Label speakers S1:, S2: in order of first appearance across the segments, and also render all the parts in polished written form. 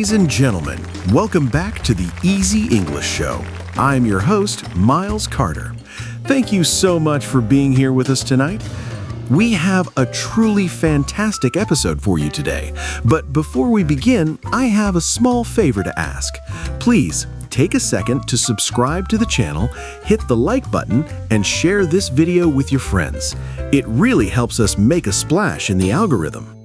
S1: Ladies and gentlemen, welcome back to the Easy English Show. I'm your host, Miles Carter. Thank you so much for being here with us tonight. We have a truly fantastic episode for you today, but before we begin, I have a small favor to ask. Please take a second to subscribe to the channel, hit the like button, and share this video with your friends. It really helps us make a splash in the algorithm.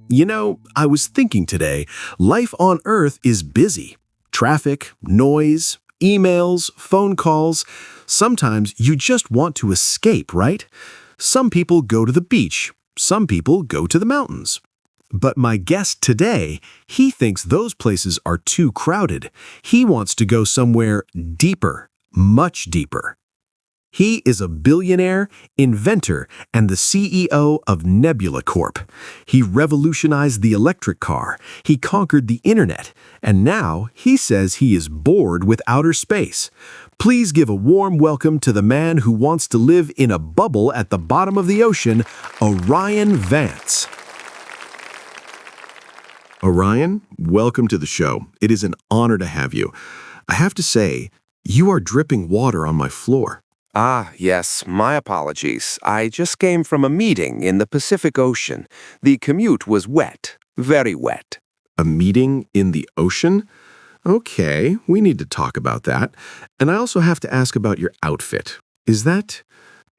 S1: You know, I was thinking today, life on Earth is busy. Traffic, noise, emails, phone calls. Sometimes you just want to escape, right? Some people go to the beach. Some people go to the mountains. But my guest today, he thinks those places are too crowded. He wants to go somewhere deeper, much deeper. He is a billionaire, inventor, and the CEO of Nebula Corp. He revolutionized the electric car, he conquered the internet, and now he says he is bored with outer space. Please give a warm welcome to the man who wants to live in a bubble at the bottom of the ocean, Orion Vance. Orion, welcome to the show. It is an honor to have you. I have to say, you are dripping water on my floor.
S2: Ah, yes, my apologies. I just came from a meeting in the Pacific Ocean. The commute was wet, very wet.
S1: A meeting in the ocean? Okay, we need to talk about that. And I also have to ask about your outfit. Is that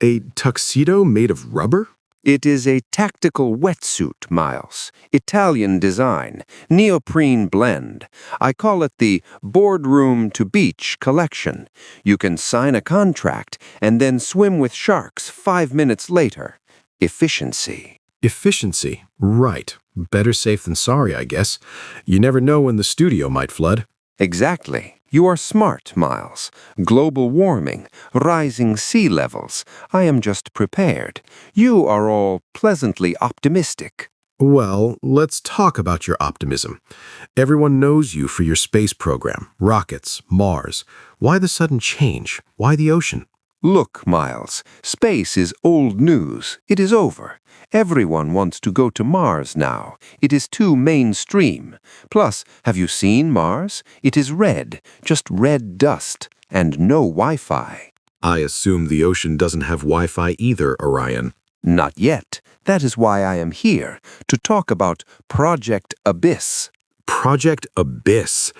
S1: a tuxedo made of rubber?
S2: It is a tactical wetsuit, Miles. Italian design, neoprene blend. I call it the Boardroom to Beach collection. You can sign a contract and then swim with sharks 5 minutes later. Efficiency.
S1: Efficiency, right. Better safe than sorry, I guess. You never know when the studio might flood.
S2: Exactly. You are smart, Miles. Global warming, rising sea levels. I am just prepared. You are all pleasantly optimistic.
S1: Well, let's talk about your optimism. Everyone knows you for your space program, rockets, Mars. Why the sudden change? Why the ocean?
S2: Look, Miles, space is old news. It is over. Everyone wants to go to Mars now. It is too mainstream. Plus, have you seen Mars? It is red, just red dust, and no Wi-Fi.
S1: I assume the ocean doesn't have Wi-Fi either, Orion.
S2: Not yet. That is why I am here, to talk about Project Abyss.
S1: Project Abyss.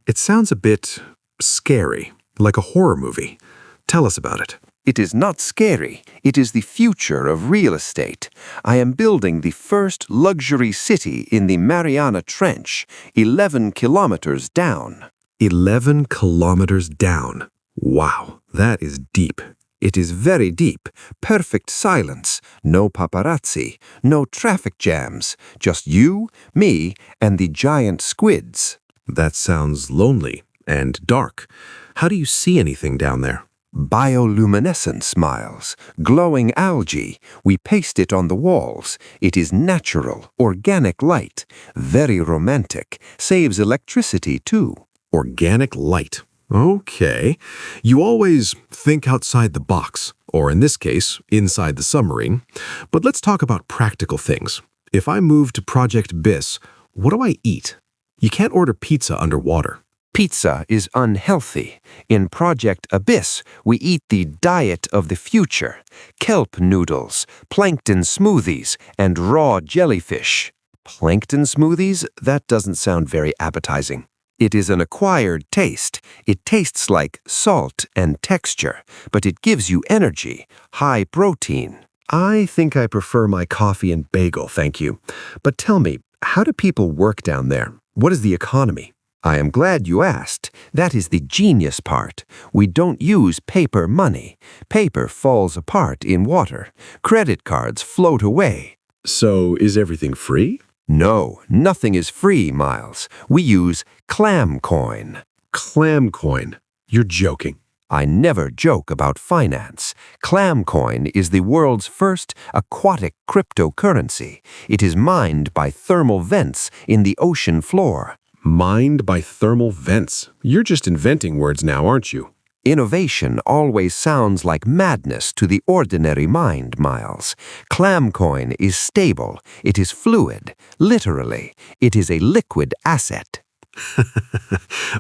S1: It sounds a bit scary, like a horror movie. Tell us about it.
S2: It is not scary. It is the future of real estate. I am building the first luxury city in the Mariana Trench, 11 kilometers down.
S1: 11 kilometers down. Wow, that is deep.
S2: It is very deep. Perfect silence. No paparazzi. No traffic jams. Just you, me, and the giant squids.
S1: That sounds lonely and dark. How do you see anything down there?
S2: Bioluminescent, Miles. Glowing algae. We paste it on the walls. It is natural, organic light. Very romantic. Saves electricity, too.
S1: Organic light. Okay. You always think outside the box, or in this case, inside the submarine. But let's talk about practical things. If I move to Project Abyss, what do I eat? You can't order pizza underwater.
S2: Pizza is unhealthy. In Project Abyss, we eat the diet of the future. Kelp noodles, plankton smoothies, and raw jellyfish. Plankton smoothies? That doesn't sound very appetizing. It is an acquired taste. It tastes like salt and texture, but it gives you energy, high protein.
S1: I think I prefer my coffee and bagel, thank you. But tell me, how do people work down there? What is the economy?
S2: I am glad you asked. That is the genius part. We don't use paper money. Paper falls apart in water. Credit cards float away.
S1: So is everything free?
S2: No, nothing is free, Miles. We use ClamCoin.
S1: ClamCoin? You're joking.
S2: I never joke about finance. ClamCoin is the world's first aquatic cryptocurrency. It is mined by thermal vents in the ocean floor.
S1: Mined by thermal vents. You're just inventing words now, aren't you?
S2: Innovation always sounds like madness to the ordinary mind, Miles. ClamCoin is stable. It is fluid. Literally, it is a liquid asset.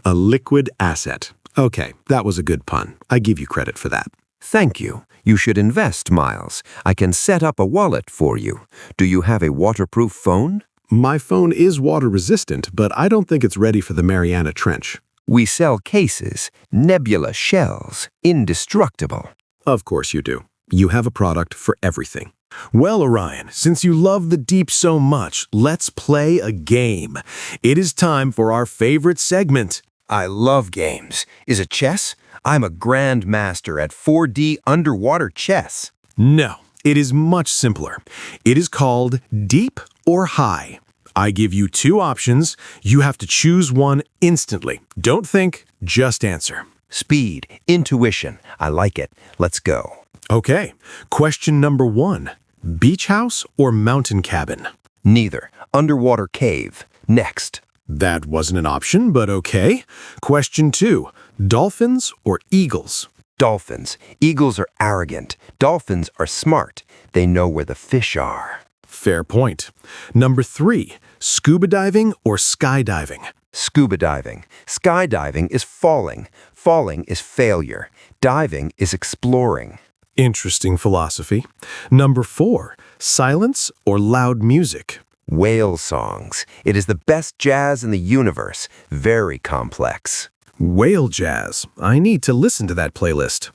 S1: A liquid asset. Okay, that was a good pun. I give you credit for that.
S2: Thank you. You should invest, Miles. I can set up a wallet for you. Do you have a waterproof phone?
S1: My phone is water resistant, but I don't think it's ready for the Mariana Trench.
S2: We sell cases, nebula shells, indestructible.
S1: Of course you do. You have a product for everything. Well, Orion, since you love the deep so much, let's play a game. It is time for our favorite segment.
S2: I love games. Is it chess? I'm a grandmaster at 4D underwater chess.
S1: No, it is much simpler. It is called Deep or High. I give you two options. You have to choose one instantly. Don't think, just answer.
S2: Speed, intuition. I like it. Let's go.
S1: Okay, question number 1. Beach house or mountain cabin?
S2: Neither. Underwater cave. Next.
S1: That wasn't an option, but okay. Question 2. Dolphins or eagles?
S2: Dolphins. Eagles are arrogant. Dolphins are smart. They know where the fish are.
S1: Fair point. Number 3. Scuba diving or skydiving?
S2: Scuba diving. Skydiving is falling. Falling is failure. Diving is exploring.
S1: Interesting philosophy. Number 4. Silence or loud music?
S2: Whale songs. It is the best jazz in the universe. Very complex.
S1: Whale jazz. I need to listen to that playlist.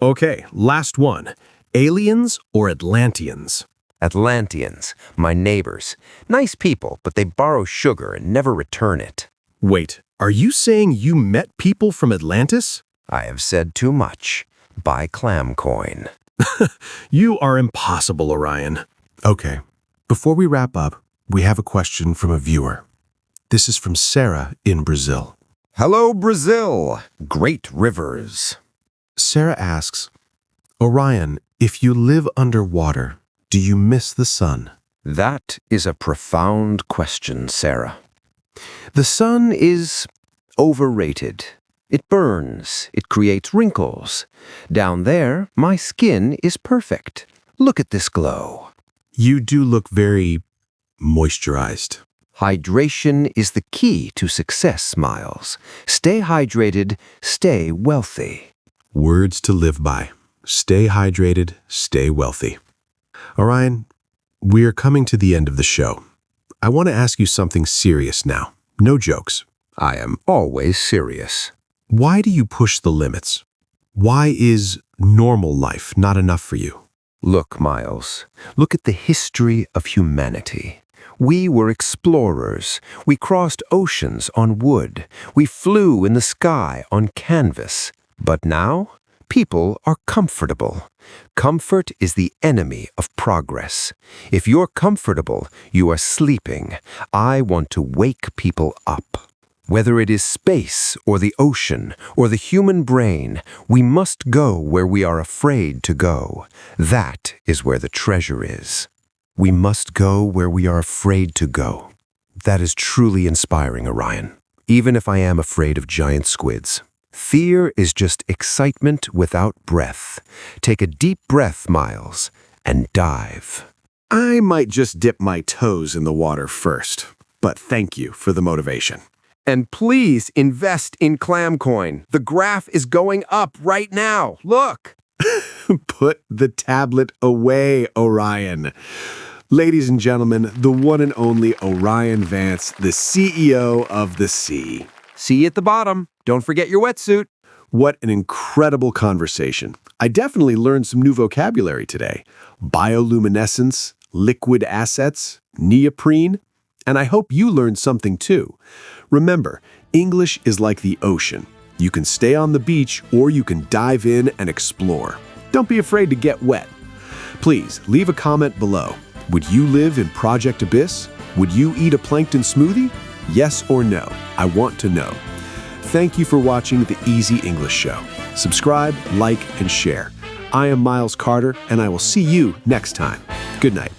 S1: Okay, last one. Aliens or Atlanteans?
S2: Atlanteans. My neighbors. Nice people, but they borrow sugar and never return it.
S1: Wait, are you saying you met people from Atlantis?
S2: I have said too much. Buy ClamCoin.
S1: You are impossible, Orion. Okay, before we wrap up, we have a question from a viewer. This is from Sarah in Brazil.
S2: Hello, Brazil. Great rivers.
S1: Sarah asks, Orion, if you live underwater, do you miss the sun?
S2: That is a profound question, Sarah. The sun is overrated. It burns. It creates wrinkles. Down there, my skin is perfect. Look at this glow.
S1: You do look very moisturized.
S2: Hydration is the key to success, Miles. Stay hydrated, stay wealthy.
S1: Words to live by. Stay hydrated, stay wealthy. Orion, we are coming to the end of the show. I want to ask you something serious now. No jokes.
S2: I am always serious.
S1: Why do you push the limits? Why is normal life not enough for you?
S2: Look, Miles, look at the history of humanity. We were explorers. We crossed oceans on wood. We flew in the sky on canvas. But now, people are comfortable. Comfort is the enemy of progress. If you're comfortable, you are sleeping. I want to wake people up. Whether it is space or the ocean or the human brain, we must go where we are afraid to go. That is where the treasure is. We must go where we are afraid to go. That is truly inspiring, Orion, even if I am afraid of giant squids. Fear is just excitement without breath. Take a deep breath, Miles, and dive.
S1: I might just dip my toes in the water first, but thank you for the motivation.
S2: And please invest in ClamCoin. The graph is going up right now. Look!
S1: Put the tablet away, Orion. Ladies and gentlemen, the one and only Orion Vance, the CEO of the sea.
S2: See you at the bottom. Don't forget your wetsuit.
S1: What an incredible conversation. I definitely learned some new vocabulary today. Bioluminescence, liquid assets, neoprene, and I hope you learned something too. Remember, English is like the ocean. You can stay on the beach or you can dive in and explore. Don't be afraid to get wet. Please leave a comment below. Would you live in Project Abyss? Would you eat a plankton smoothie? Yes or no? I want to know. Thank you for watching the Easy English Show. Subscribe, like, and share. I am Miles Carter, and I will see you next time. Good night.